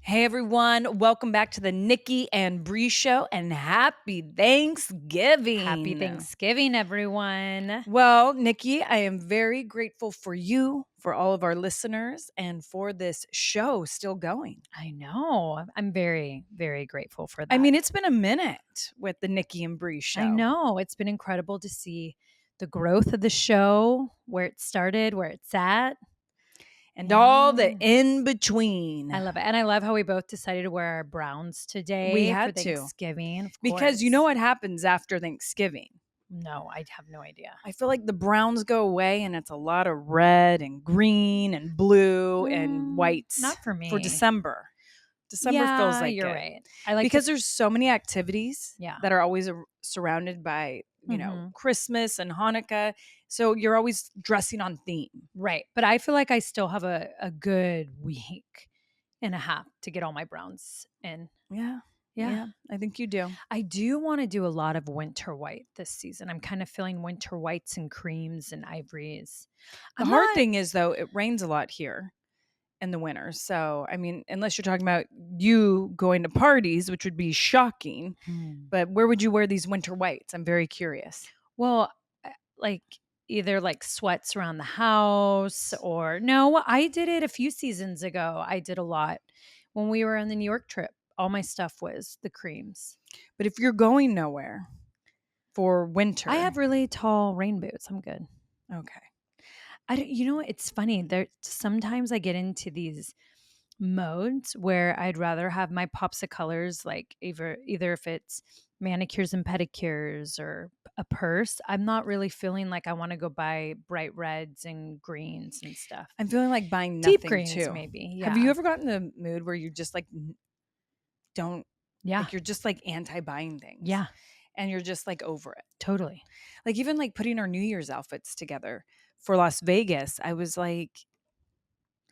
Hey everyone, welcome back to the Nikki and Brie Show and happy Happy Thanksgiving. Thanksgiving, everyone. Well, Nikki, I am very grateful for you, for all of our listeners, and for this show still going. I know. I'm very, very grateful for I that. mean, it's been a minute with the Nikki and Brie I Show. know. It's been incredible to see the growth of the show, where it started, where it's at. And all the Yeah. in between. I love it. And I love how we both decided to wear our browns We today for had to. Thanksgiving, of Because you know course. what happens after Thanksgiving? No, I have no idea. I feel like the browns go away and it's a lot of red and green and blue and whites Not for for me. December. December feels Yeah, like you're it right. I like because to, there's so many activities yeah. that are always surrounded by, Mhm. Christmas and Hanukkah. So you're always dressing on theme. Right. But I feel like I still have a good week and a half to get all my browns in. Yeah. Yeah. Yeah. I think you do. I do want to do a lot of winter white this season. I'm kind of feeling winter whites and creams and ivories. The I'm hard not, thing is, though, it rains a lot here in the winter. So, I mean, unless you're talking about you going to parties, which would be shocking, but where would you wear these winter whites? I'm very curious. well, like either like sweats around the house or no, I did it a few seasons ago. I did a lot when we were on the New York trip. All my stuff was the creams. But if you're going nowhere for winter, I have really tall rain boots. I'm good. okay. I don't, you know, it's funny. There sometimes I get into these modes where I'd rather have my pops of colors, like either if it's manicures and pedicures or a purse. I'm not really feeling like I want to go buy bright reds and greens and stuff. I'm feeling like buying Deep nothing greens, too. maybe. Have you Yeah. ever gotten the mood where you just like don't Yeah. like you're just like anti buying things Yeah. and you're just like over it? Totally. Like even like putting our New Year's outfits together for Las Vegas, I was like,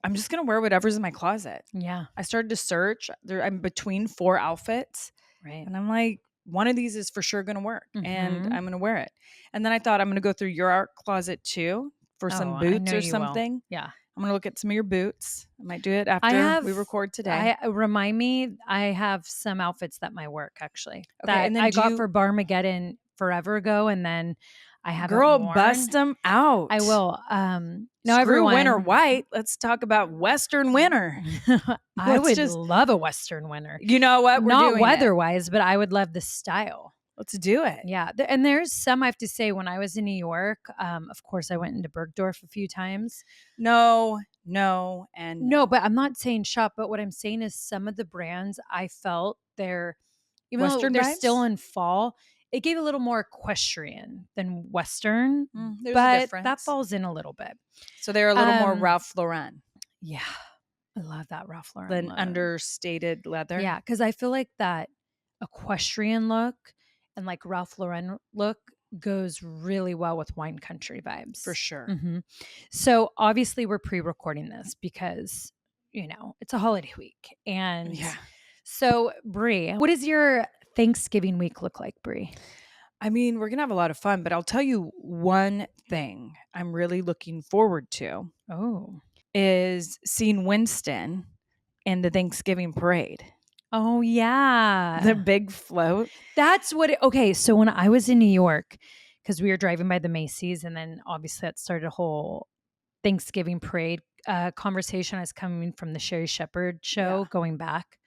I'm just gonna wear whatever's in my closet. Yeah. I started to search. I'm between 4 outfits, Right. and I'm like, one of these is for sure gonna work, and Mm-hmm. I'm gonna wear it. And then I thought I'm gonna go through your art closet too for Oh, some I boots know or you will. something. Yeah. I'm gonna look at some of your boots. I might do it I after have we record today. I remind me I have some outfits that might work actually Okay, that and then I do got for you Barmageddon forever ago and then I haven't girl, worn. bust them I out. will. No, Screw winter everyone. white. Let's talk about Western winter. I Let's would just love a Western winter. you know what? We're Not doing it. weather-wise, but I would love the style. Let's do it. Yeah, and there's some I have to say when I was in New York, of course, I went into Bergdorf a few times. No, no, and No, no. but I'm not saying shop, but what I'm saying is some of the brands I felt even though Western they're still vibes? in fall, it gave a little more equestrian than Western, There's a but that difference. falls in a little bit. So they're a little more Um, Ralph Lauren yeah, I love that Ralph Lauren than look. understated leather. Yeah, because I feel like that equestrian look and like Ralph Lauren look goes really well with wine country vibes. For sure. hmm So obviously we're pre-recording this because it's a holiday week, and Yeah. so Brie, what does your Thanksgiving week look like, Brie? I mean, we're going to have a lot of fun, but I'll tell you one thing I'm really looking forward to Oh, is seeing Winston in the Thanksgiving parade. oh yeah, The big float. that's what. Okay, so when I was in New York, because we were driving by the Macy's, and then obviously that started a whole Thanksgiving parade conversation. I was coming from the Sherry Shepherd show, Yeah. going back.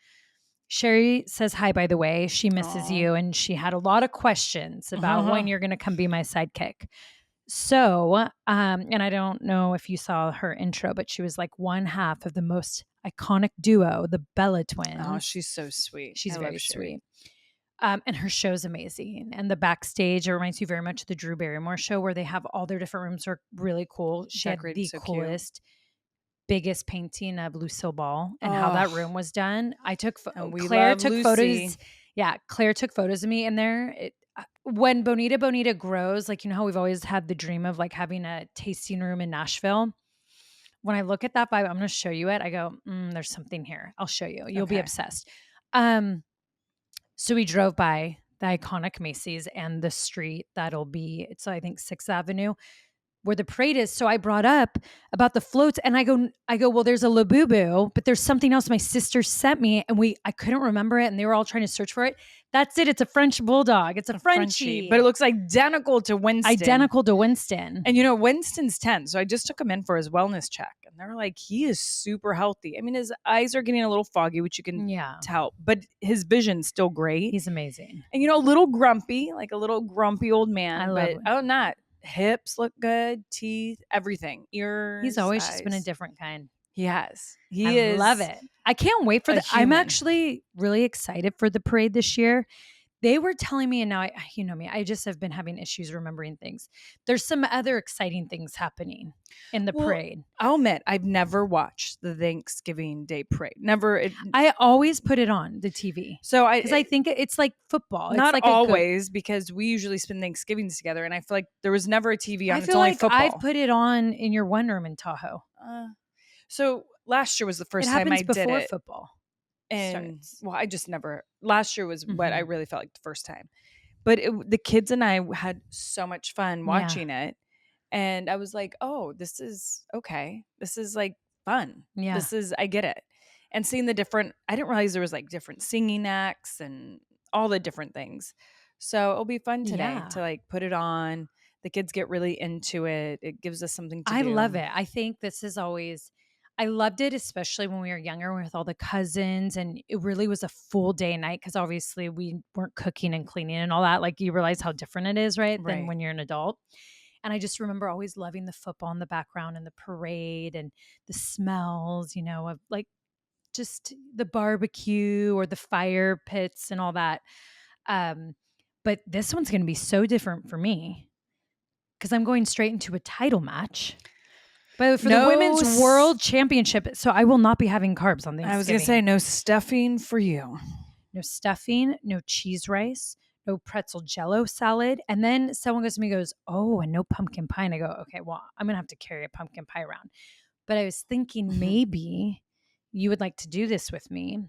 Sherry says hi, by the way. She misses Aw. you, and she had a lot of questions about when you're going to come be my sidekick. So, and I don't know if you saw her intro, but she was like one half of the most iconic duo, the Bella twins. Oh, she's so sweet. She's I very love Sherry. sweet. And her show's amazing. And the backstage, it reminds you very much of the Drew Barrymore show where they have all their different rooms are really cool. She had Decorated the so cute. coolest, biggest painting of Lucille Ball and how that room was done. And we Claire love took Lucy. photos. Yeah, Claire took photos of me in there. When Bonita grows, like, how we've always had the dream of like having a tasting room in Nashville. When I look at that vibe, I'm going to show you it. I go, there's something here. I'll show you. You'll be Okay. obsessed. So we drove by the iconic Macy's and the street it's I think 6th Avenue. where the parade is. So I brought up about the floats and I go, well, there's a Labubu, but there's something else my sister sent me and I couldn't remember it and they were all trying to search for it. That's it. It's a French bulldog. It's a Frenchie. But it looks identical to Winston. Identical to Winston. And Winston's 10. So I just took him in for his wellness check and they're like, he is super healthy. I mean, his eyes are getting a little foggy, which you can tell, but his vision's still great. He's amazing. And, a little grumpy, like a little grumpy old man. I love him. Oh, not. Hips look good, teeth, everything, ears. He's always eyes. Just been a different kind. He has. I love it. I can't wait for I'm actually really excited for the parade this year. They were telling me, and now you know me, I just have been having issues remembering things. There's some other exciting things happening in the parade. I'll admit, I've never watched the Thanksgiving Day parade. Never. I always put it on the TV. So because I think it's like football. Not it's like always, because we usually spend Thanksgivings together, and I feel like there was never a TV on. I feel like I've put it on in your one room in Tahoe. So last year was the first time I did it. Before football. And I just never. Last year was what I really felt like the first time, but the kids and I had so much fun watching it, and I was like, "Oh, this is okay. This is like fun. Yeah, I get it." And seeing the different, I didn't realize there was like different singing acts and all the different things. So it'll be fun today to like put it on. The kids get really into it. It gives us something to do. I love it. I think this is always. I loved it, especially when we were younger with all the cousins, and it really was a full day night because obviously we weren't cooking and cleaning and all that. Like you realize how different it is, right? Than when you're an adult. And I just remember always loving the football in the background and the parade and the smells, of like just the barbecue or the fire pits and all that. But this one's going to be so different for me because I'm going straight into a title match. But for the Women's World Championship, so I will not be having carbs on Thanksgiving. I was going to say no stuffing for you. No stuffing, no cheese rice, no pretzel jello salad. And then someone goes to me and goes, oh, and no pumpkin pie. And I go, okay, well, I'm going to have to carry a pumpkin pie around. But I was thinking maybe you would like to do this with me.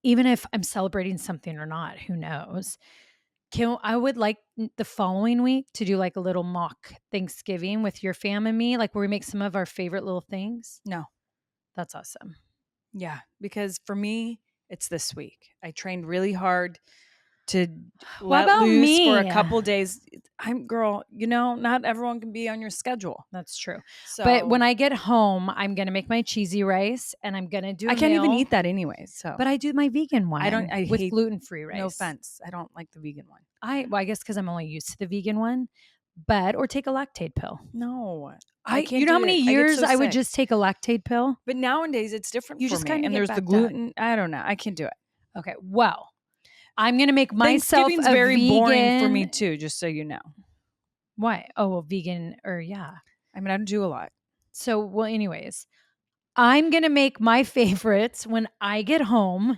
Even if I'm celebrating something or not, who knows? I would like the following week to do like a little mock Thanksgiving with your fam and me, like where we make some of our favorite little things. No. That's awesome. Yeah, because for me, it's this week. I trained really hard to let loose for a couple days. Not everyone can be on your schedule. That's true. But when I get home, I'm going to make my cheesy rice and I'm going to do I can't even eat that anyway. So, but I do my vegan one. I hate gluten-free rice. No offense. I don't like the vegan one. I guess because I'm only used to the vegan one, or take a lactate pill. No. I can't. You know how many years I would just take a lactate pill? But nowadays it's different. You just kind of there's the gluten. I don't know. I can't do it. Okay. Well, I'm going to make myself Thanksgiving's very boring for me too, just so you know. Why? Oh, well, vegan yeah. I mean, I don't do a lot. So, well, anyways, I'm going to make my favorites when I get home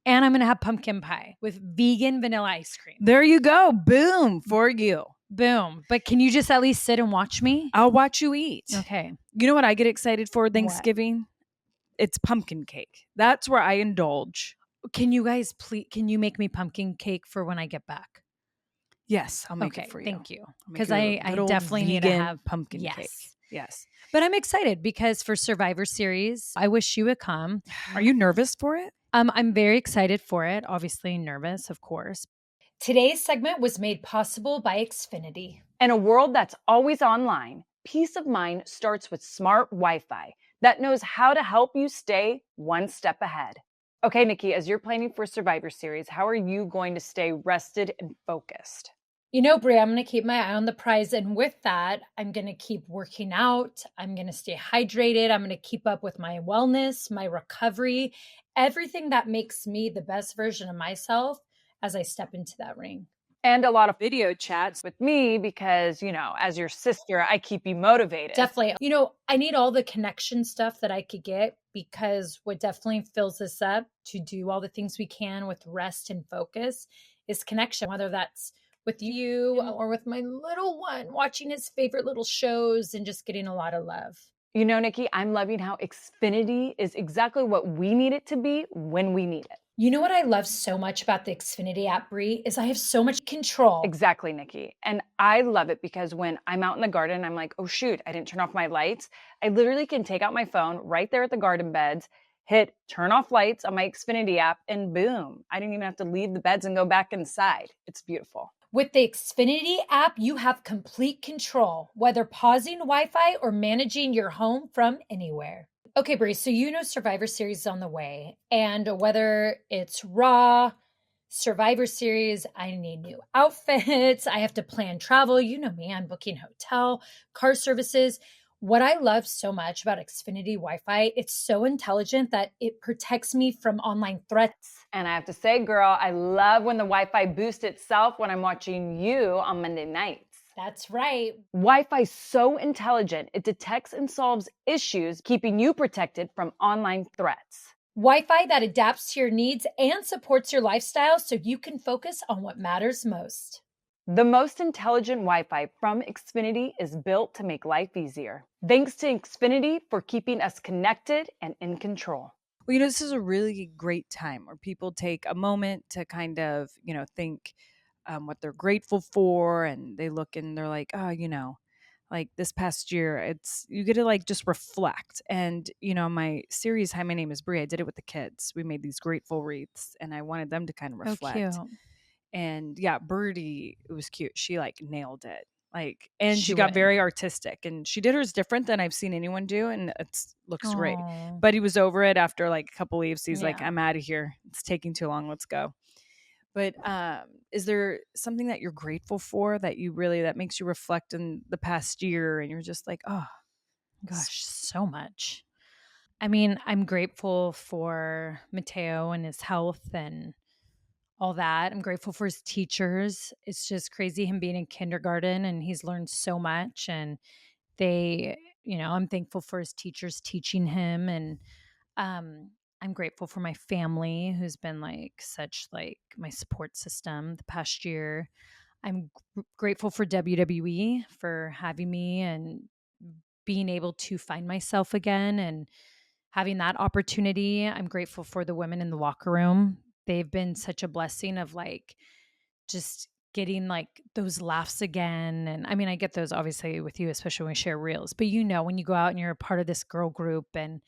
and I'm going to have pumpkin pie with vegan vanilla ice cream. There you go. Boom for you. Boom. But can you just at least sit and watch me? I'll watch you eat. Okay. You know what I get excited for Thanksgiving? What? It's pumpkin cake. That's where I indulge. Can you guys can you make me pumpkin cake for when I get back? Yes, I'll make it for you. Thank you. Because I definitely need to have pumpkin cake. Yes. But I'm excited because for Survivor Series, I wish you would come. Are you nervous for it? I'm very excited for it. Obviously nervous, of course. Today's segment was made possible by Xfinity. In a world that's always online, peace of mind starts with smart Wi-Fi that knows how to help you stay one step ahead. Okay, Nikki, as you're planning for Survivor Series, how are you going to stay rested and focused? Brie, I'm going to keep my eye on the prize. And with that, I'm going to keep working out. I'm going to stay hydrated. I'm going to keep up with my wellness, my recovery, everything that makes me the best version of myself as I step into that ring. And a lot of video chats with me because, as your sister, I keep you motivated. Definitely. I need all the connection stuff that I could get because what definitely fills us up to do all the things we can with rest and focus is connection, whether that's with you or with my little one, watching his favorite little shows and just getting a lot of love. Nikki, I'm loving how Xfinity is exactly what we need it to be when we need it. You know what I love so much about the Xfinity app, Brie, is I have so much control. Exactly, Nikki. And I love it because when I'm out in the garden, I'm like, oh, shoot, I didn't turn off my lights. I literally can take out my phone right there at the garden beds, hit turn off lights on my Xfinity app, and boom, I didn't even have to leave the beds and go back inside. It's beautiful. With the Xfinity app, you have complete control, whether pausing Wi-Fi or managing your home from anywhere. Okay, Brie, so you know Survivor Series is on the way, and whether it's Raw, Survivor Series, I need new outfits, I have to plan travel. You know me, I'm booking hotel, car services. What I love so much about Xfinity Wi-Fi, it's so intelligent that it protects me from online threats. And I have to say, girl, I love when the Wi-Fi boosts itself when I'm watching you on Monday nights. That's right. Wi-Fi is so intelligent, it detects and solves issues, keeping you protected from online threats. Wi-Fi that adapts to your needs and supports your lifestyle so you can focus on what matters most. The most intelligent Wi-Fi from Xfinity is built to make life easier. Thanks to Xfinity for keeping us connected and in control. Well, this is a really great time where people take a moment to kind of, think what they're grateful for, and they look and they're like, oh, like this past year, you get to like just reflect. And, my series, Hi, My Name is Brie, I did it with the kids. We made these grateful wreaths and I wanted them to kind of reflect. Oh, cute. And yeah, Birdie, it was cute. She like nailed it. Like, and she got very artistic, and she did hers different than I've seen anyone do, and it looks great. But he was over it after like a couple leaves. He's like, I'm out of here. It's taking too long. Let's go. But is there something that you're grateful for that makes you reflect in the past year, and you're just like, oh gosh, so much. I mean, I'm grateful for Mateo and his health and all that. I'm grateful for his teachers. It's just crazy him being in kindergarten, and he's learned so much, and I'm thankful for his teachers teaching him. And I'm grateful for my family, who's been like such like my support system the past year. I'm grateful for WWE for having me and being able to find myself again and having that opportunity. I'm grateful for the women in the locker room. They've been such a blessing of like just getting like those laughs again. And I mean, I get those obviously with you, especially when we share reels, but when you go out and you're a part of this girl group, and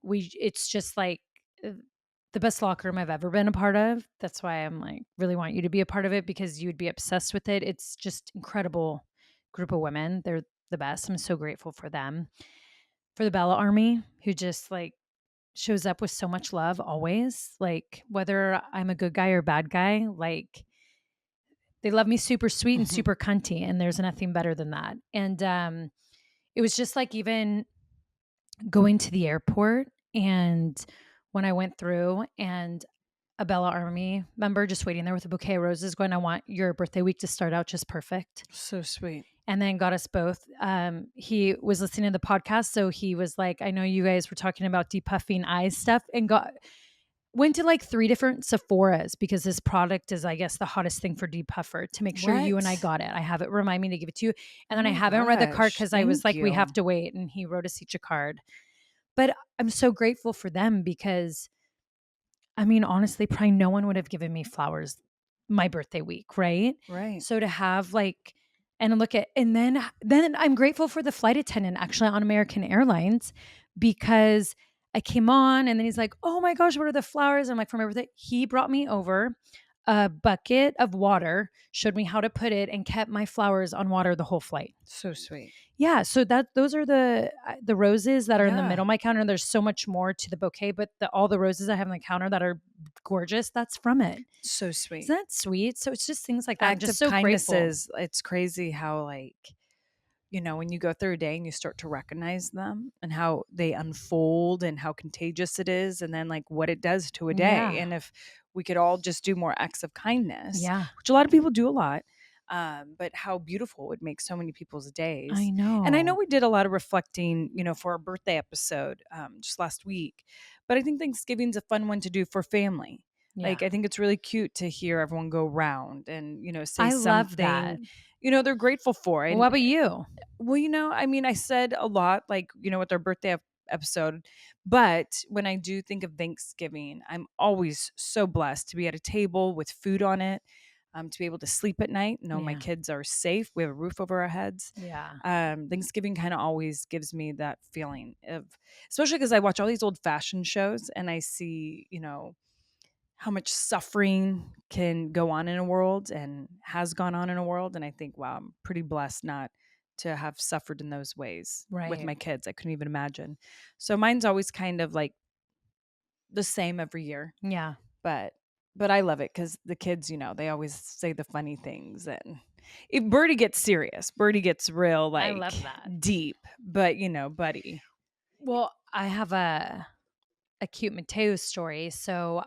it's just like the best locker room I've ever been a part of. That's why I'm like, really want you to be a part of it, because you'd be obsessed with it. It's just incredible group of women. They're the best. I'm so grateful for them. For the Bella Army, who just like shows up with so much love always. Like whether I'm a good guy or bad guy, like they love me super sweet and super cunty, and there's nothing better than that. And it was just like even going to the airport, and when I went through, and a Bella Army member just waiting there with a bouquet of roses going, I want your birthday week to start out just perfect. So sweet. And then got us both. He was listening to the podcast, so he was like, I know you guys were talking about depuffing eyes stuff, and went to like 3 different Sephoras because this product is, I guess, the hottest thing for depuffer, to make sure you and I got it. I have it, remind me to give it to you. And then I haven't read the card because I was like, we have to wait. And he wrote us each a card. But I'm so grateful for them because, I mean, honestly, probably no one would have given me flowers my birthday week, right? Right. So to have like, and look at, and then I'm grateful for the flight attendant actually on American Airlines, because I came on and then he's like, oh my gosh, what are the flowers? I'm like, from everything. He brought me over a bucket of water, showed me how to put it, and kept my flowers on water the whole flight. So sweet. Yeah. So those are the roses that are in the middle of my counter. And there's so much more to the bouquet, but all the roses I have on the counter that are gorgeous, that's from it. So sweet. Isn't that sweet? So it's just things like that. Act I'm just of so kindnesses. grateful. It's crazy how like, when you go through a day and you start to recognize them and how they unfold and how contagious it is, and then like what it does to a day. Yeah. And if we could all just do more acts of kindness, Yeah. which a lot of people do a lot, but how beautiful it would make so many people's days. I know. And I know we did a lot of reflecting, for our birthday episode just last week, but I think Thanksgiving's a fun one to do for family. Yeah. Like, I think it's really cute to hear everyone go around and, say something. Love that. They're grateful for it. Well, what about you? Well, I mean, I said a lot, like, with our birthday episode. But when I do think of Thanksgiving, I'm always so blessed to be at a table with food on it, to be able to sleep at night, know my kids are safe. We have a roof over our heads. Yeah. Thanksgiving kind of always gives me that feeling of, especially because I watch all these old fashioned shows and I see, how much suffering can go on in a world and has gone on in a world. And I think, wow, I'm pretty blessed not to have suffered in those ways with my kids. I couldn't even imagine. So mine's always kind of like the same every year. Yeah. But I love it because the kids, they always say the funny things. And if Birdie gets serious, Birdie gets real, like, I love that. deep. But, Buddy. Well, I have a cute Mateo story. So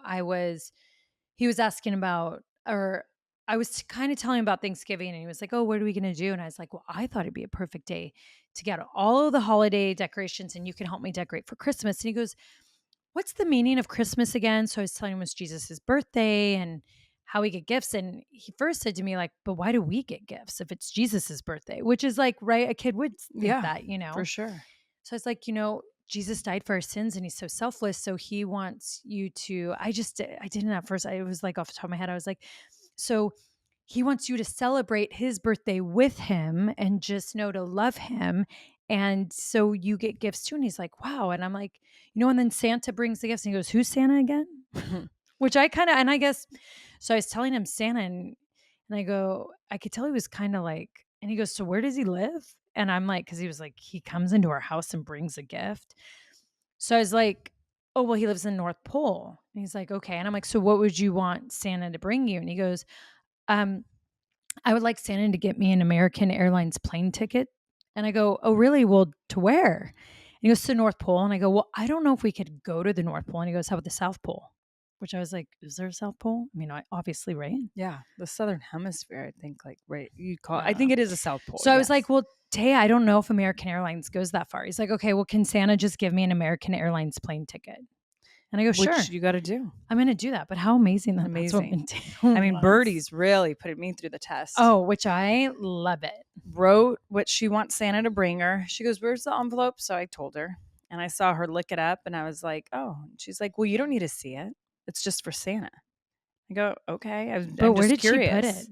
he was asking about, or I was kind of telling him about Thanksgiving, and he was like, "Oh, what are we going to do?" And I was like, "Well, I thought it'd be a perfect day to get all of the holiday decorations, and you can help me decorate for Christmas." And he goes, "What's the meaning of Christmas again?" So I was telling him it was Jesus's birthday and how we get gifts. And he first said to me, like, "But why do we get gifts if it's Jesus's birthday?" Which is like, right? A kid would think that, For sure. So it's like, Jesus died for our sins and he's so selfless. So he wants you to, I didn't at first, I was like off the top of my head. I was like, so he wants you to celebrate his birthday with him and just know to love him. And so you get gifts too. And he's like, wow. And I'm like, and then Santa brings the gifts and he goes, who's Santa again? Which I kind of, and I guess, so I was telling him Santa and I go, I could tell he was kind of like, and he goes, so where does he live? And I'm like, because he was like, he comes into our house and brings a gift. So I was like, oh, well, he lives in North Pole. And he's like, okay. And I'm like, so what would you want Santa to bring you? And he goes, I would like Santa to get me an American Airlines plane ticket. And I go, oh, really? Well, to where? And he goes, to North Pole. And I go, well, I don't know if we could go to the North Pole. And he goes, how about the South Pole? Which I was like, is there a South Pole? I mean, obviously, right? Yeah, the Southern Hemisphere, I think, like, right, you call it. I think it is a South Pole. So I was like, well, Tay, I don't know if American Airlines goes that far. He's like, okay, well, can Santa just give me an American Airlines plane ticket? And I go, sure. Which you got to do. I'm going to do that. But how amazing that amazing. That's what I mean, Birdie's really putting me through the test. Oh, which I love it. Wrote what she wants Santa to bring her. She goes, where's the envelope? So I told her. And I saw her look it up. And I was like, oh. And she's like, well, you don't need to see it. It's just for Santa. I go, okay. But where did she put it?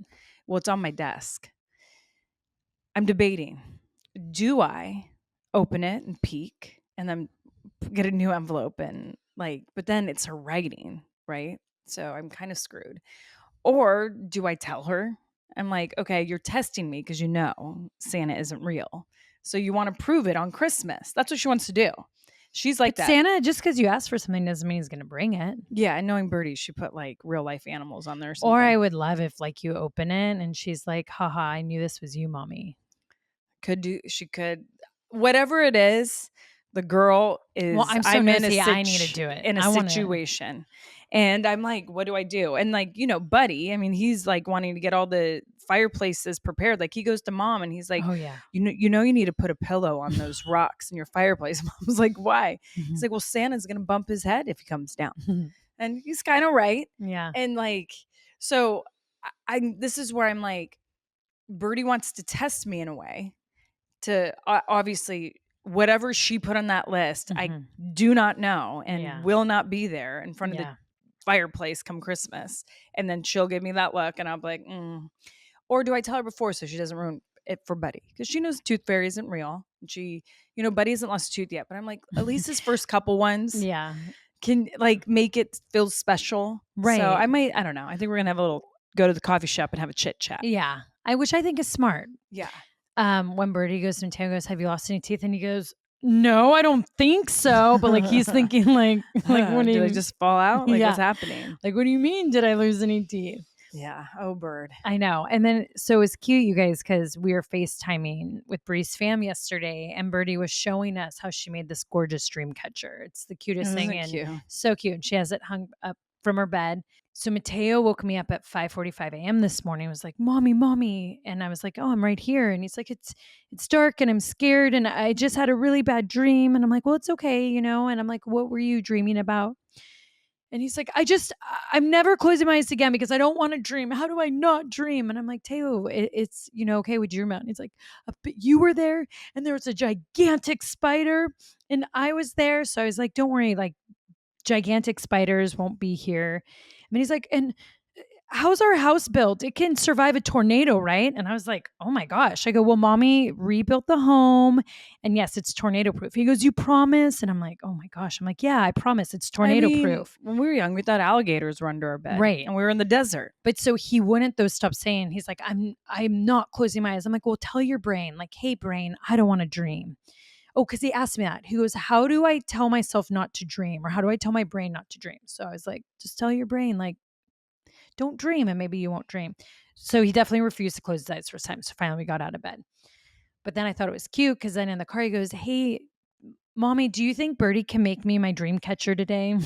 Well, it's on my desk. I'm debating. Do I open it and peek and then get a new envelope and but then it's her writing, right? So I'm kind of screwed. Or do I tell her? I'm like, okay, you're testing me because Santa isn't real. So you want to prove it on Christmas. That's what she wants to do. She's like that. Santa, just because you ask for something doesn't mean he's going to bring it. Yeah, and knowing Birdie, she put like real life animals on there or something. Or I would love if you open it and she's like, haha, I knew this was you, mommy. She could, whatever it is, the girl is, well, I'm nosy. I need to do it. In a situation. And I'm like, what do I do? And Buddy, I mean, he's like wanting to get all the fireplaces prepared. Like he goes to mom and he's like, oh yeah, you need to put a pillow on those rocks in your fireplace. Mom's like, why? He's like, well, Santa's going to bump his head if he comes down. And he's kind of right. Yeah. And so this is where I'm like, Birdie wants to test me in a way to obviously whatever she put on that list, I do not know and will not be there in front of the fireplace come Christmas. And then she'll give me that look and I'll be like, Or do I tell her before so she doesn't ruin it for Buddy? Because she knows Tooth Fairy isn't real. And she, Buddy hasn't lost a tooth yet. But I'm like, at least his first couple ones can make it feel special. Right. So I don't know. I think we're going to have go to the coffee shop and have a chit chat. Yeah. Which I think is smart. Yeah. When Birdie goes to Mateo goes, have you lost any teeth? And he goes, no, I don't think so. But he's thinking like when did I just fall out? What's happening? Like, what do you mean? Did I lose any teeth? Yeah. Oh, Bird. I know. And then, so it was cute, you guys, because we were FaceTiming with Bree's fam yesterday and Birdie was showing us how she made this gorgeous dream catcher. It's the cutest thing. And cute? So cute. She has it hung up from her bed. So Mateo woke me up at 5:45 a.m. this morning. He was like, mommy. And I was like, oh, I'm right here. And he's like, it's dark and I'm scared. And I just had a really bad dream. And I'm like, well, it's okay, And I'm like, what were you dreaming about? And he's like, I'm never closing my eyes again because I don't want to dream. How do I not dream? And I'm like, Teo, it's, okay, we dream out. And he's like, but you were there and there was a gigantic spider and I was there. So I was like, don't worry, like gigantic spiders won't be here. And he's like, and how's our house built? It can survive a tornado, right? And I was like, oh my gosh. I go, well, mommy rebuilt the home. And yes, it's tornado proof. He goes, you promise? And I'm like, oh my gosh. I'm like, yeah, I promise. It's tornado proof. When we were young, we thought alligators were under our bed. Right. And we were in the desert. But so he wouldn't though stop saying, he's like, I'm not closing my eyes. I'm like, well, tell your brain, like, hey, brain, I don't want to dream. Oh, because he asked me that. He goes, how do I tell myself not to dream? Or how do I tell my brain not to dream? So I was like, just tell your brain, like, don't dream and maybe you won't dream. So he definitely refused to close his eyes first time. So finally we got out of bed. But then I thought it was cute because then in the car he goes, hey, mommy, do you think Birdie can make me my dream catcher today?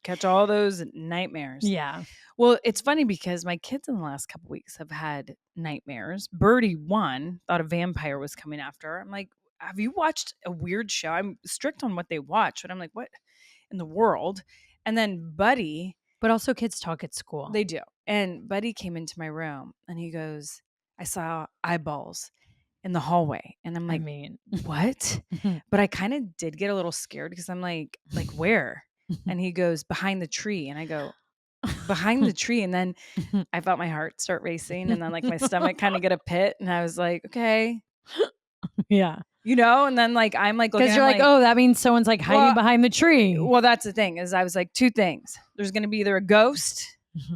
Catch all those nightmares. Yeah. Well, it's funny because my kids in the last couple weeks have had nightmares. Birdie, one, thought a vampire was coming after her. I'm like, have you watched a weird show? I'm strict on what they watch, but I'm like, what in the world? And then Buddy. But also kids talk at school. They do. And Buddy came into my room and he goes, I saw eyeballs in the hallway. And I'm like, what? But I kind of did get a little scared because I'm like where? And he goes, behind the tree. And I go, behind the tree. And then I felt my heart start racing and then like my stomach kind of get a pit. And I was like, okay. Yeah. And then like, I'm like, because you're like, oh, that means someone's like hiding behind the tree. Well, that's the thing is I was like, two things. There's going to be either a ghost,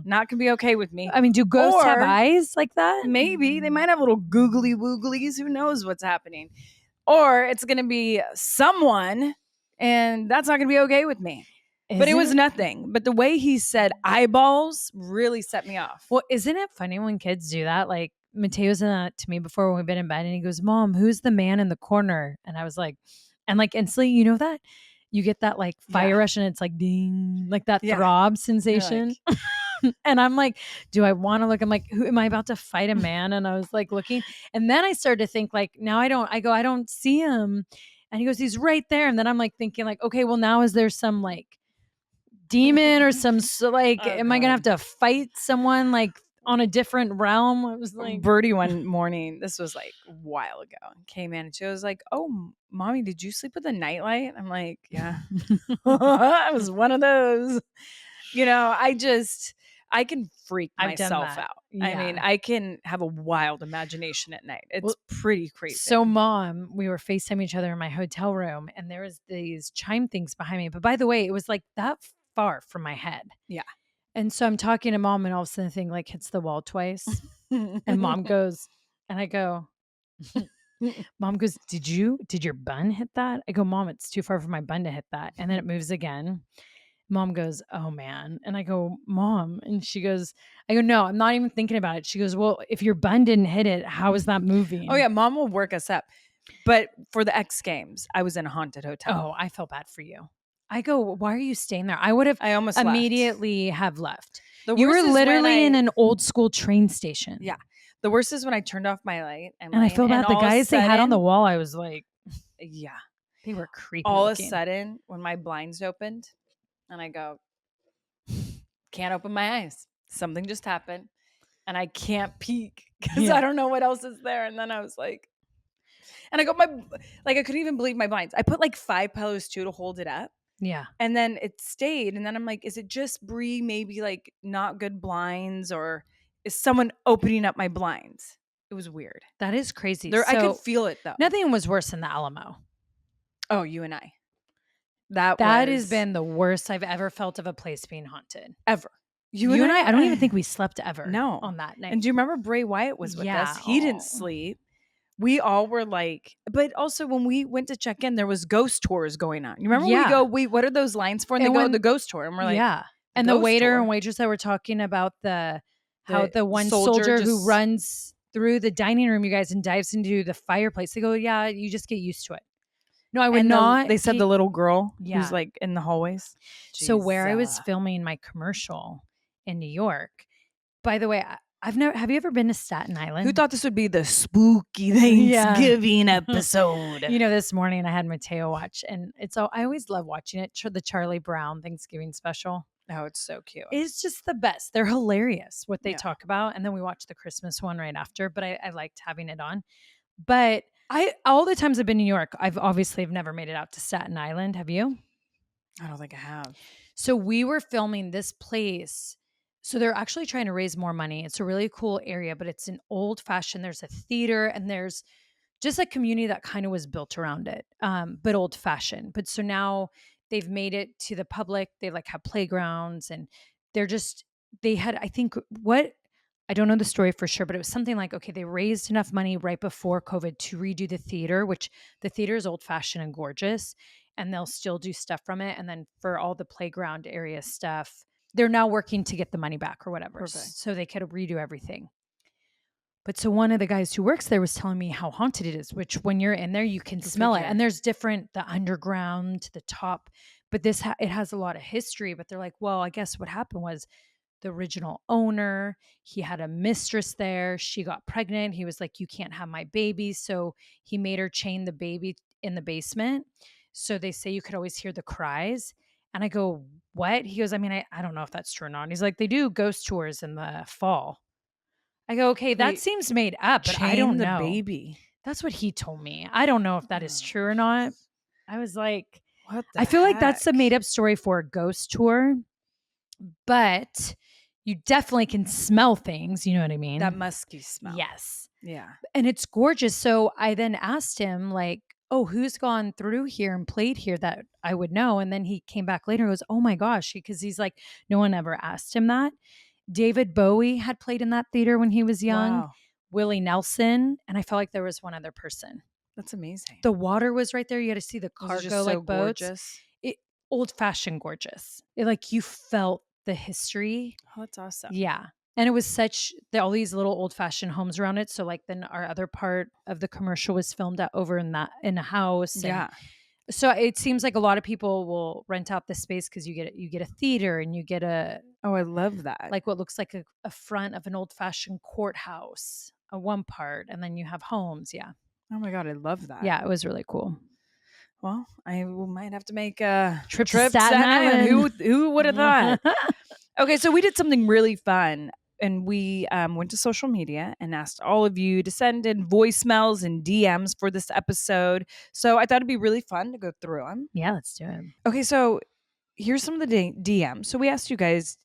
not going to be okay with me. I mean, do ghosts have eyes like that? Maybe they might have little googly wooglies. Who knows what's happening? Or it's going to be someone and that's not going to be okay with me. But it was nothing. But the way he said eyeballs really set me off. Well, isn't it funny when kids do that? Like, Mateo's done that to me before when we've been in bed and he goes, Mom, who's the man in the corner? And I was like, and like instantly, that you get that like fire rush and it's like ding, like that throb sensation. Like, and I'm like, do I want to look? I'm like, who am I about to fight a man? And I was like looking. And then I started to think like, now I don't see him. And he goes, he's right there. And then I'm like thinking like, okay, well now is there some like demon or some like, am I going to have to fight someone like on a different realm? I was like, Birdie one morning, this was like a while ago, came in and she was like, oh, mommy, did you sleep with a nightlight? I'm like, yeah. I was one of those. I can freak myself out. Yeah. I mean, I can have a wild imagination at night. It's pretty crazy. So Mom, we were FaceTiming each other in my hotel room and there was these chime things behind me. But by the way, it was like that far from my head. Yeah. And so I'm talking to Mom and all of a sudden the thing like hits the wall twice. And Mom goes, and I go, Mom goes, did your bun hit that? I go, Mom, it's too far for my bun to hit that. And then it moves again. Mom goes, oh man. And I go, Mom. And she goes, I go, no, I'm not even thinking about it. She goes, well, if your bun didn't hit it, how is that moving? Oh yeah. Mom will work us up. But for the X Games, I was in a haunted hotel. Oh, I felt bad for you. I go, why are you staying there? I almost immediately have left. You were literally in an old school train station. Yeah. The worst is when I turned off my light. And I feel bad. The guys they had on the wall, I was like, yeah, they were creepy. All of a sudden, when my blinds opened and I go, can't open my eyes. Something just happened and I can't peek because I don't know what else is there. And then I was like, and I got I couldn't even believe my blinds. I put like 5 pillows too to hold it up. Yeah. And then it stayed. And then I'm like, is it just Brie maybe like not good blinds or is someone opening up my blinds? It was weird. That is crazy. I could feel it though. Nothing was worse than the Alamo. Oh, you and I. That has been the worst I've ever felt of a place being haunted. Ever. You and I don't even think we slept ever on that night. And do you remember Bray Wyatt was with us? He didn't sleep. We all were like, but also when we went to check in, there was ghost tours going on. You remember we go, wait, what are those lines for? And they go, the ghost tour. And we're like, yeah. And the waiter and waitress that were talking about how the one soldier who runs through the dining room, you guys, and dives into the fireplace. They go, yeah, you just get used to it. No, I would not. They said the little girl who's like in the hallways. So where I was filming my commercial in New York, by the way, have you ever been to Staten Island? Who thought this would be the spooky Thanksgiving episode? This morning I had Mateo watch and I always love watching it. The Charlie Brown Thanksgiving special. Oh, it's so cute. It's just the best. They're hilarious what they talk about. And then we watch the Christmas one right after, but I liked having it on. But all the times I've been in New York, I've obviously have never made it out to Staten Island. Have you? I don't think I have. So we were filming this place. So they're actually trying to raise more money. It's a really cool area, but it's an old fashioned, there's a theater and there's just a community that kind of was built around it, but old fashioned. But so now they've made it to the public. They like have playgrounds and they had, I think I don't know the story for sure, but it was something like, okay, they raised enough money right before COVID to redo the theater, which the theater is old fashioned and gorgeous, and they'll still do stuff from it. And then for all the playground area stuff, they're now working to get the money back or whatever. Perfect. So they could redo everything. But so one of the guys who works there was telling me how haunted it is, which when you're in there, you can smell it. And there's different, the underground, the top, but it has a lot of history. But they're like, well, I guess what happened was the original owner, he had a mistress there. She got pregnant. He was like, you can't have my baby. So he made her chain the baby in the basement. So they say you could always hear the cries. And I go, what? He goes, I mean, I don't know if that's true or not. And he's like, they do ghost tours in the fall. I go, okay, that seems made up, but I don't know. Baby. That's what he told me. I don't know if that is true or not. I was like, what I feel like that's a made up story for a ghost tour, but you definitely can smell things. You know what I mean? That musky smell. Yes. Yeah. And it's gorgeous. So I then asked him like, oh, who's gone through here and played here that I would know? And then he came back later and goes, oh my gosh, because he's like, no one ever asked him that. David Bowie had played in that theater when he was young. Wow. Willie Nelson. And I felt like there was one other person. That's amazing. The water was right there. You had to see the cargo like boats. Gorgeous. Old fashioned gorgeous. Like you felt the history. Oh, that's awesome. Yeah. And it was all these little old fashioned homes around it. So like then our other part of the commercial was filmed over in a house. Yeah. So it seems like a lot of people will rent out this space because you get a theater and you get oh, I love that. Like what looks like a front of an old fashioned courthouse, a one part, and then you have homes. Yeah. Oh my God, I love that. Yeah, it was really cool. Well, I might have to make a trip to Staten Island. Who would have thought? Okay, so we did something really fun. And we went to social media and asked all of you to send in voicemails and DMs for this episode. So I thought it'd be really fun to go through them. Yeah, let's do it. Okay, so here's some of the DMs. So we asked you guys,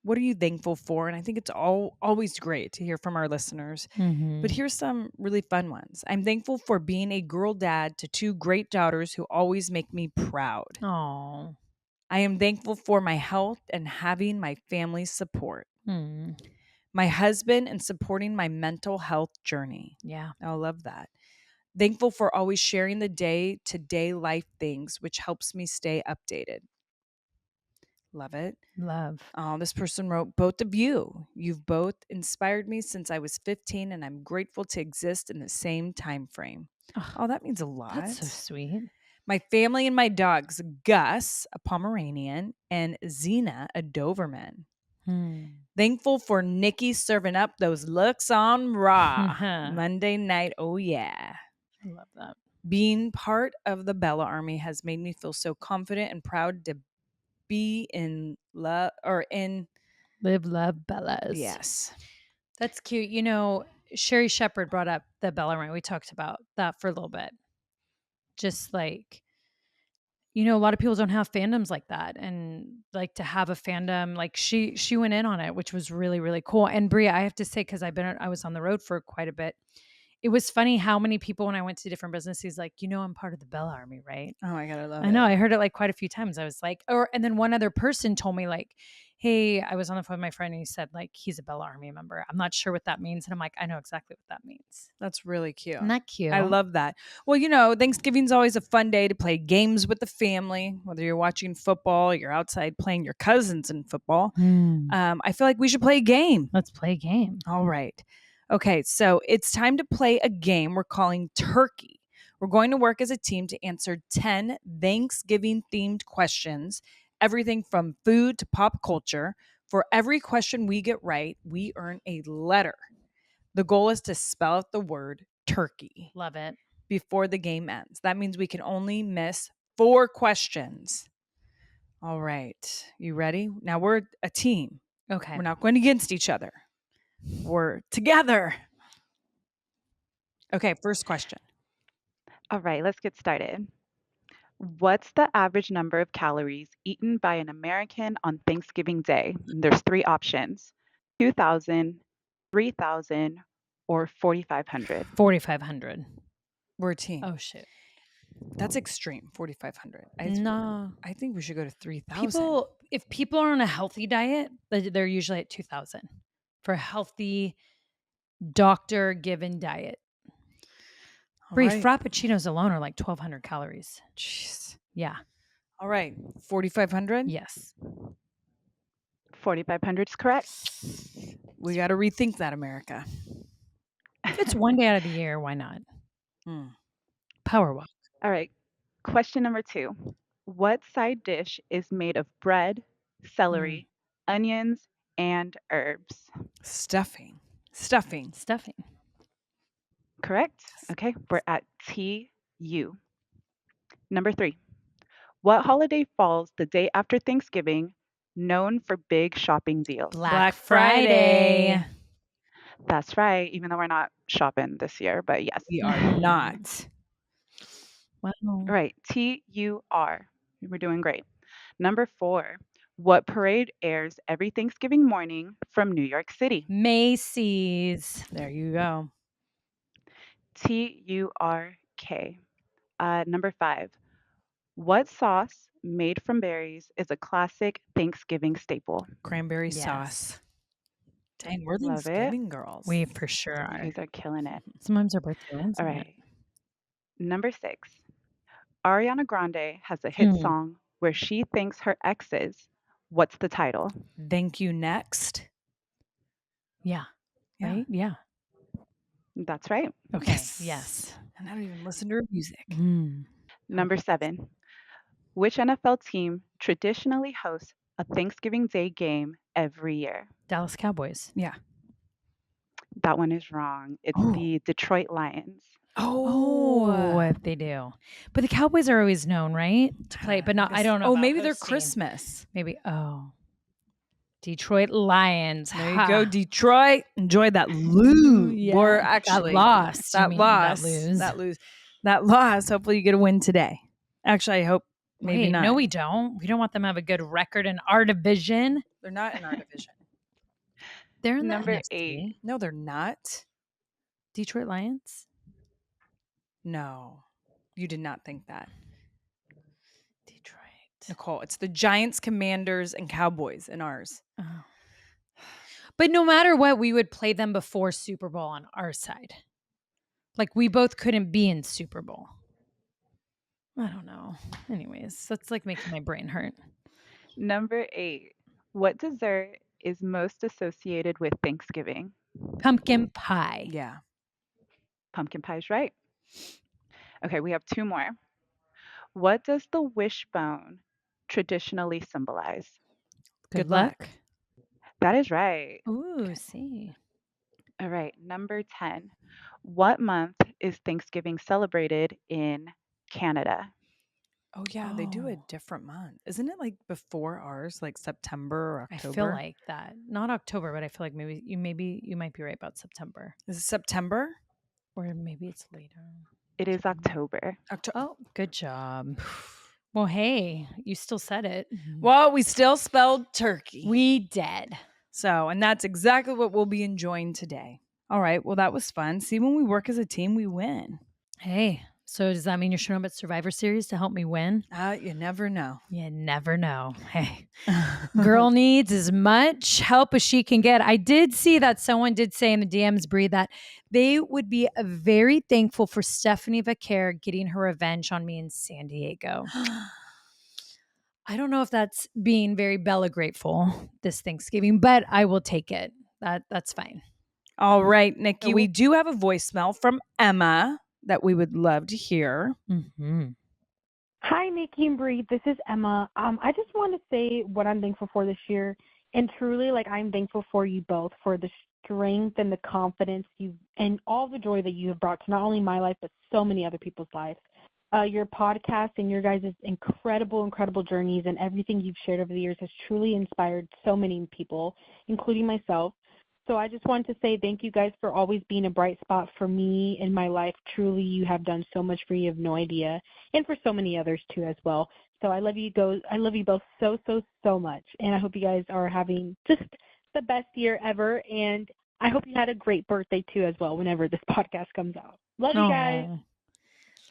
what are you thankful for? And I think it's always great to hear from our listeners. Mm-hmm. But here's some really fun ones. I'm thankful for being a girl dad to 2 great daughters who always make me proud. Oh. I am thankful for my health and having my family's support. My husband and supporting my mental health journey. Yeah. I love that. Thankful for always sharing the day-to-day life things, which helps me stay updated. Love it. Love. Oh, this person wrote, both of you. You've both inspired me since I was 15, and I'm grateful to exist in the same time frame. Oh, that means a lot. That's so sweet. My family and my dogs, Gus, a Pomeranian, and Xena, a Doberman. Thankful for Nikki serving up those looks on Raw Monday night. Oh, yeah. I love that. Being part of the Bella Army has made me feel so confident and proud to be in love Live, love, Bellas. Yes. That's cute. Sherry Shepherd brought up the Bella Army. We talked about that for a little bit. Just like, a lot of people don't have fandoms like that, and like to have a fandom, like she went in on it, which was really, really cool. And Bria, I have to say, because I was on the road for quite a bit. It was funny how many people, when I went to different businesses, like, I'm part of the Bella Army, right? Oh my God, I love it. I know. I heard it like quite a few times. I was like, and then one other person told me like, hey, I was on the phone with my friend and he said like, he's a Bella Army member. I'm not sure what that means. And I'm like, I know exactly what that means. That's really cute. Isn't that cute? I love that. Well, Thanksgiving's always a fun day to play games with the family, whether you're watching football, you're outside playing your cousins in football. I feel like we should play a game. Let's play a game. All right. Okay, so it's time to play a game we're calling Turkey. We're going to work as a team to answer 10 Thanksgiving-themed questions, everything from food to pop culture. For every question we get right, we earn a letter. The goal is to spell out the word turkey. Love it. Before the game ends. That means we can only miss 4 questions. All right. You ready? Now we're a team. Okay. We're not going against each other. We're together. Okay, first question. All right, let's get started. What's the average number of calories eaten by an American on Thanksgiving Day? There's three options: 2,000, 3,000, or 4,500. 4,500. We're a team. Oh shit. That's extreme. 4,500. No. I think we should go to 3,000. If people are on a healthy diet, they're usually at 2,000 for a healthy doctor given diet. All Brie, right. frappuccinos alone are like 1,200 calories. Jeez. Yeah. All right. 4,500? Yes. 4,500 is correct. We got to rethink that, America. If it's one day out of the year, why not? Hmm. Power walk. All right, question number 2. What side dish is made of bread, celery, onions, and herbs? Stuffing. Stuffing. Correct. Okay, we're at TU. Number 3. What holiday falls the day after Thanksgiving, known for big shopping deals? Black Friday. That's right, even though we're not shopping this year, but yes. We are not. Wow. All right, TUR. We're doing great. Number 4. What parade airs every Thanksgiving morning from New York City? Macy's. There you go. TURK. Number 5. What sauce made from berries is a classic Thanksgiving staple? Cranberry Yes. sauce. Dang, we're Love it. Thanksgiving girls. We for sure You are. guys are killing it. Sometimes our birthday lands All on it. right. Number 6. Ariana Grande has a hit song where she thanks her exes. What's the title? Thank you next. Yeah. Yeah. Right? Yeah. That's right. Okay. Yes. And I don't even listen to her music. Number 7. Which NFL team traditionally hosts a Thanksgiving Day game every year? Dallas Cowboys. Yeah. That one is wrong. It's the Detroit Lions. Oh, they do. But the Cowboys are always known, right? To play, but not. I don't know. Oh, about maybe they're hosting. Christmas. Maybe. Oh, Detroit Lions. There you go, Detroit. Enjoy that lose. Yeah. Or actually, that loss. That loss. Hopefully, you get a win today. Actually, I hope maybe Wait, not. no, we don't. We don't want them to have a good record in our division. They're not in our division. They're in Number the NFC. 8. No, they're not. Detroit Lions. No, you did not think that. Detroit. Nicole, it's the Giants, Commanders, and Cowboys in ours. Oh. But no matter what, we would play them before Super Bowl on our side. Like we both couldn't be in Super Bowl. I don't know. Anyways, that's like making my brain hurt. Number 8. What dessert is most associated with Thanksgiving? Pumpkin pie. Yeah. Pumpkin pie is right. Okay, we have 2 more. What does the wishbone traditionally symbolize? Good luck. That is right. Ooh, see. All right, number 10. What month is Thanksgiving celebrated in Canada? Oh, yeah. They do a different month. Isn't it like before ours, like September or October? I feel like that. Not October, but I feel like maybe you might be right about September. Is it September? Or maybe it's later. It is October. Oh, good job. Well, hey, you still said it. Well, we still spelled turkey. We did. So, and that's exactly what we'll be enjoying today. All right. Well, that was fun. See, when we work as a team, we win. Hey, so does that mean you're showing up at Survivor Series to help me win? You never know. You never know. Hey, girl needs as much help as she can get. I did see that someone did say in the DMs, Brie, that they would be very thankful for Stephanie Vaquer getting her revenge on me in San Diego. I don't know if that's being very Bella grateful this Thanksgiving, but I will take it. That's fine. All right, Nikki, we do have a voicemail from Emma that we would love to hear. Mm-hmm. Hi, Nikki and Brie. This is Emma. I just want to say what I'm thankful for this year. And truly, I'm thankful for you both for the strength and the confidence and all the joy that you have brought to not only my life, but so many other people's lives. Your podcast and your guys' incredible journeys and everything you've shared over the years has truly inspired so many people, including myself. So I just wanted to say thank you guys for always being a bright spot for me in my life. Truly, you have done so much for me, you have no idea, and for so many others too as well. So I love you both so much, and I hope you guys are having just the best year ever. And I hope you had a great birthday too as well whenever this podcast comes out. Love you guys.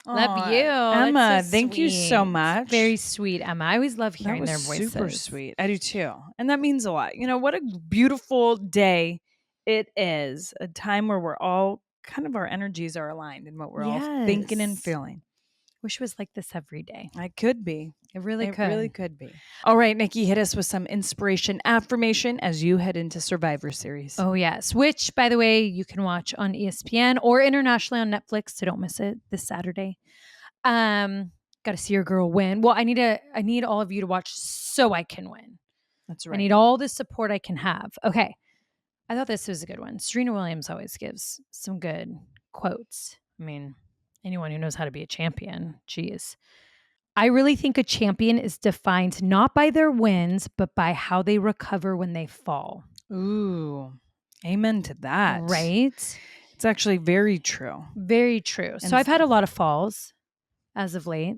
Love Aw, you. Emma. That's so thank you so sweet. much. Very sweet, Emma. I always love That hearing was their voices. super sweet. I do too. And that means a lot. What a beautiful day it is. A time where we're all kind of our energies are aligned in what we're all thinking and Yes. feeling. Wish it was like this every day. I could be. It really It could. really could be. All right, Nikki, hit us with some inspiration affirmation as you head into Survivor Series. Oh, yes. Which, by the way, you can watch on ESPN or internationally on Netflix, so don't miss it this Saturday. Got to see your girl win. Well, I need all of you to watch so I can win. That's right. I need all the support I can have. Okay. I thought this was a good one. Serena Williams always gives some good quotes. I mean, anyone who knows how to be a champion, geez. I really think a champion is defined not by their wins, but by how they recover when they fall. Ooh, amen to that. Right? It's actually very true. Very true. And So I've had a lot of falls as of late,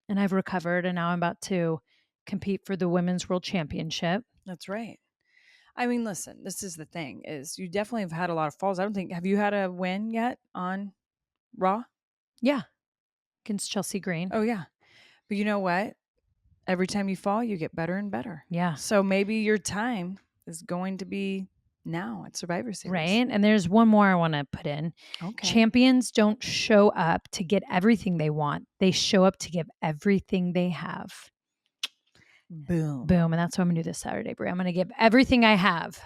and I've recovered, and now I'm about to compete for the Women's World Championship. That's right. I mean, listen, this is the thing is you definitely have had a lot of falls. Have you had a win yet on Raw? Yeah. Against Chelsea Green. Oh, yeah. But you know what? Every time you fall, you get better and better. Yeah. So maybe your time is going to be now at Survivor Series. Right. And there's one more I want to put in. Okay. Champions don't show up to get everything they want. They show up to give everything they have. Boom. Boom. And that's what I'm going to do this Saturday, Brie. I'm going to give everything I have.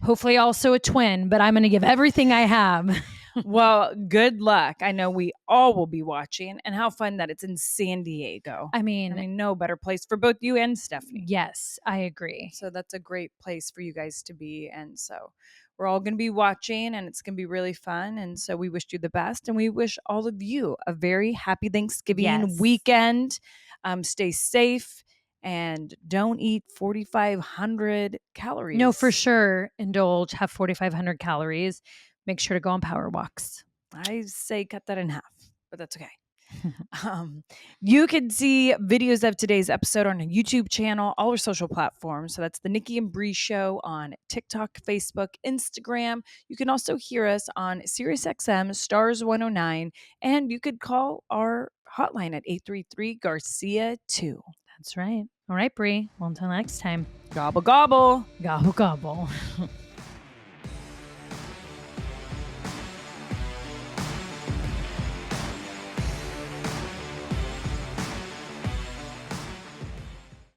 Hopefully also a twin, but I'm going to give everything I have. Well, good luck. I know we all will be watching, and how fun that it's in San Diego. I mean, no better place for both you and Stephanie. Yes, I agree. So that's a great place for you guys to be. And so we're all going to be watching, and it's going to be really fun. And so we wish you the best, and we wish all of you a very happy Thanksgiving weekend. Stay safe. And don't eat 4,500 calories. No, for sure. Indulge, have 4,500 calories. Make sure to go on power walks. I say cut that in half, but that's okay. You can see videos of today's episode on a YouTube channel, all our social platforms. So that's the Nikki and Brie Show on TikTok, Facebook, Instagram. You can also hear us on SiriusXM Stars 109, and you could call our hotline at 833-GARCIA-2. That's right. All right, Brie. Well, until next time. Gobble, gobble. Gobble, gobble.